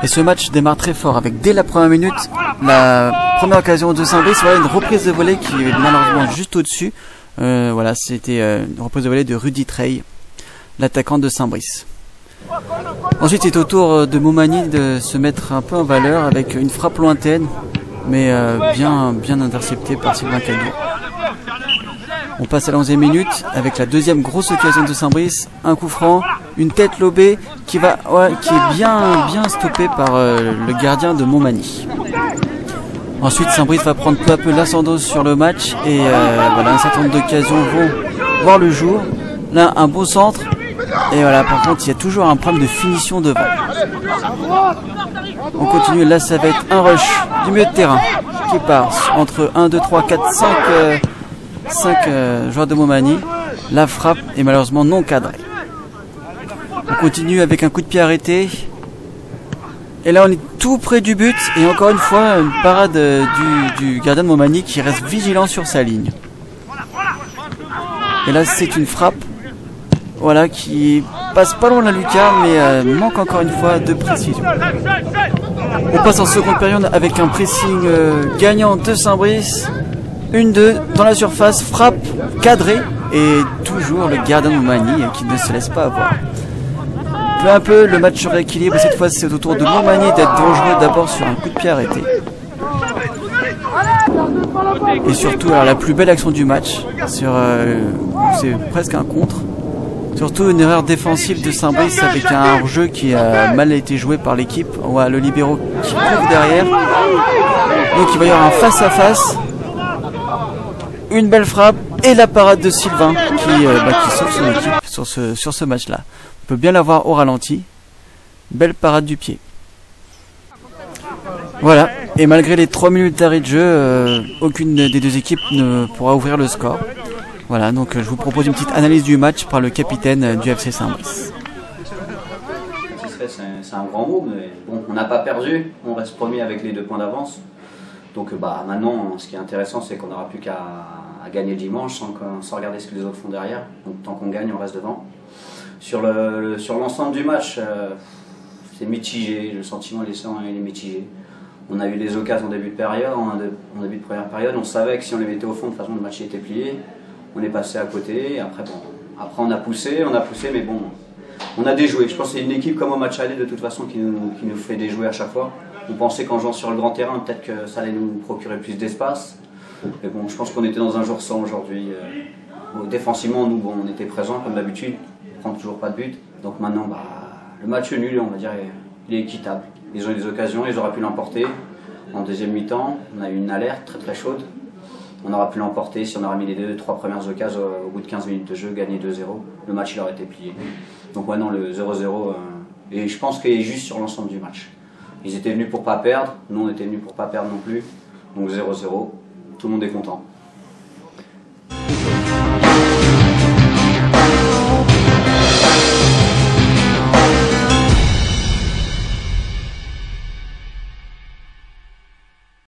Et ce match démarre très fort avec dès la première minute la première occasion de Saint-Brice. Voilà une reprise de volée qui est malheureusement juste au-dessus. Voilà, c'était une reprise de volée de Rudy Trey, l'attaquant de Saint-Brice. Ensuite, c'est au tour de Moumani de se mettre un peu en valeur avec une frappe lointaine, mais bien interceptée par Sylvain Caillou. On passe à la 11e minute avec la deuxième grosse occasion de Saint-Brice, un coup franc, une tête lobée qui est bien stoppée par le gardien de Montmagny. Ensuite, Saint-Brice va prendre peu à peu l'ascendant sur le match et voilà, un certain nombre d'occasions vont voir le jour. Là, un beau centre et voilà, par contre, il y a toujours un problème de finition devant. On continue, là ça va être un rush du milieu de terrain qui part entre 1, 2, 3, 4, 5 joueurs de Montmagny. La frappe est malheureusement non cadrée. On continue avec un coup de pied arrêté. Et là on est tout près du but. Et encore une fois une parade du gardien de Montmagny qui reste vigilant sur sa ligne. Et là c'est une frappe, voilà, qui passe pas loin de la lucarne, mais manque encore une fois de précision. On passe en seconde période avec un pressing gagnant de Saint-Brice. 1-2 dans la surface, frappe cadrée et toujours le gardien de Montmagny qui ne se laisse pas avoir. Peu à peu le match se rééquilibre et cette fois c'est au tour de Montmagny d'être dangereux d'abord sur un coup de pied arrêté. Et surtout alors, la plus belle action du match, c'est presque un contre. Surtout une erreur défensive de Saint-Brice avec un hors-jeu qui a mal été joué par l'équipe. On voit le libéro qui court derrière. Donc il va y avoir un face-à-face. Une belle frappe et la parade de Sylvain qui sauve son équipe sur ce match-là. On peut bien la voir au ralenti. Belle parade du pied. Voilà. Et malgré les 3 minutes d'arrêt de jeu, aucune des deux équipes ne pourra ouvrir le score. Voilà, donc je vous propose une petite analyse du match par le capitaine du FC Saint-Brice. C'est un grand mot, mais bon, on n'a pas perdu, on reste premier avec les 2 points d'avance. Donc maintenant, ce qui est intéressant, c'est qu'on n'aura plus qu'à gagner dimanche sans regarder ce que les autres font derrière. Donc tant qu'on gagne, on reste devant. Sur l'ensemble du match, c'est mitigé, le sentiment il est mitigé. On a eu des occasions en début de période, en début de première période, on savait que si on les mettait au fond, de toute façon le match était plié. On est passé à côté, après on a poussé, mais bon, on a déjoué. Je pense que c'est une équipe comme au match aller de toute façon qui nous fait déjouer à chaque fois. On pensait qu'en jouant sur le grand terrain, peut-être que ça allait nous procurer plus d'espace. Mais bon, je pense qu'on était dans un jour sans aujourd'hui. Défensivement, nous, on était présents comme d'habitude, on prend toujours pas de but. Donc maintenant, le match nul, on va dire, il est équitable. Ils ont eu des occasions, ils auraient pu l'emporter. En deuxième mi-temps, on a eu une alerte très très chaude. On aurait pu l'emporter si on aurait mis les 2-3 premières occasions au bout de 15 minutes de jeu, gagné 2-0. Le match il aurait été plié. Donc ouais, non, le 0-0, et je pense qu'il est juste sur l'ensemble du match. Ils étaient venus pour pas perdre, nous on était venus pour pas perdre non plus. Donc 0-0, tout le monde est content.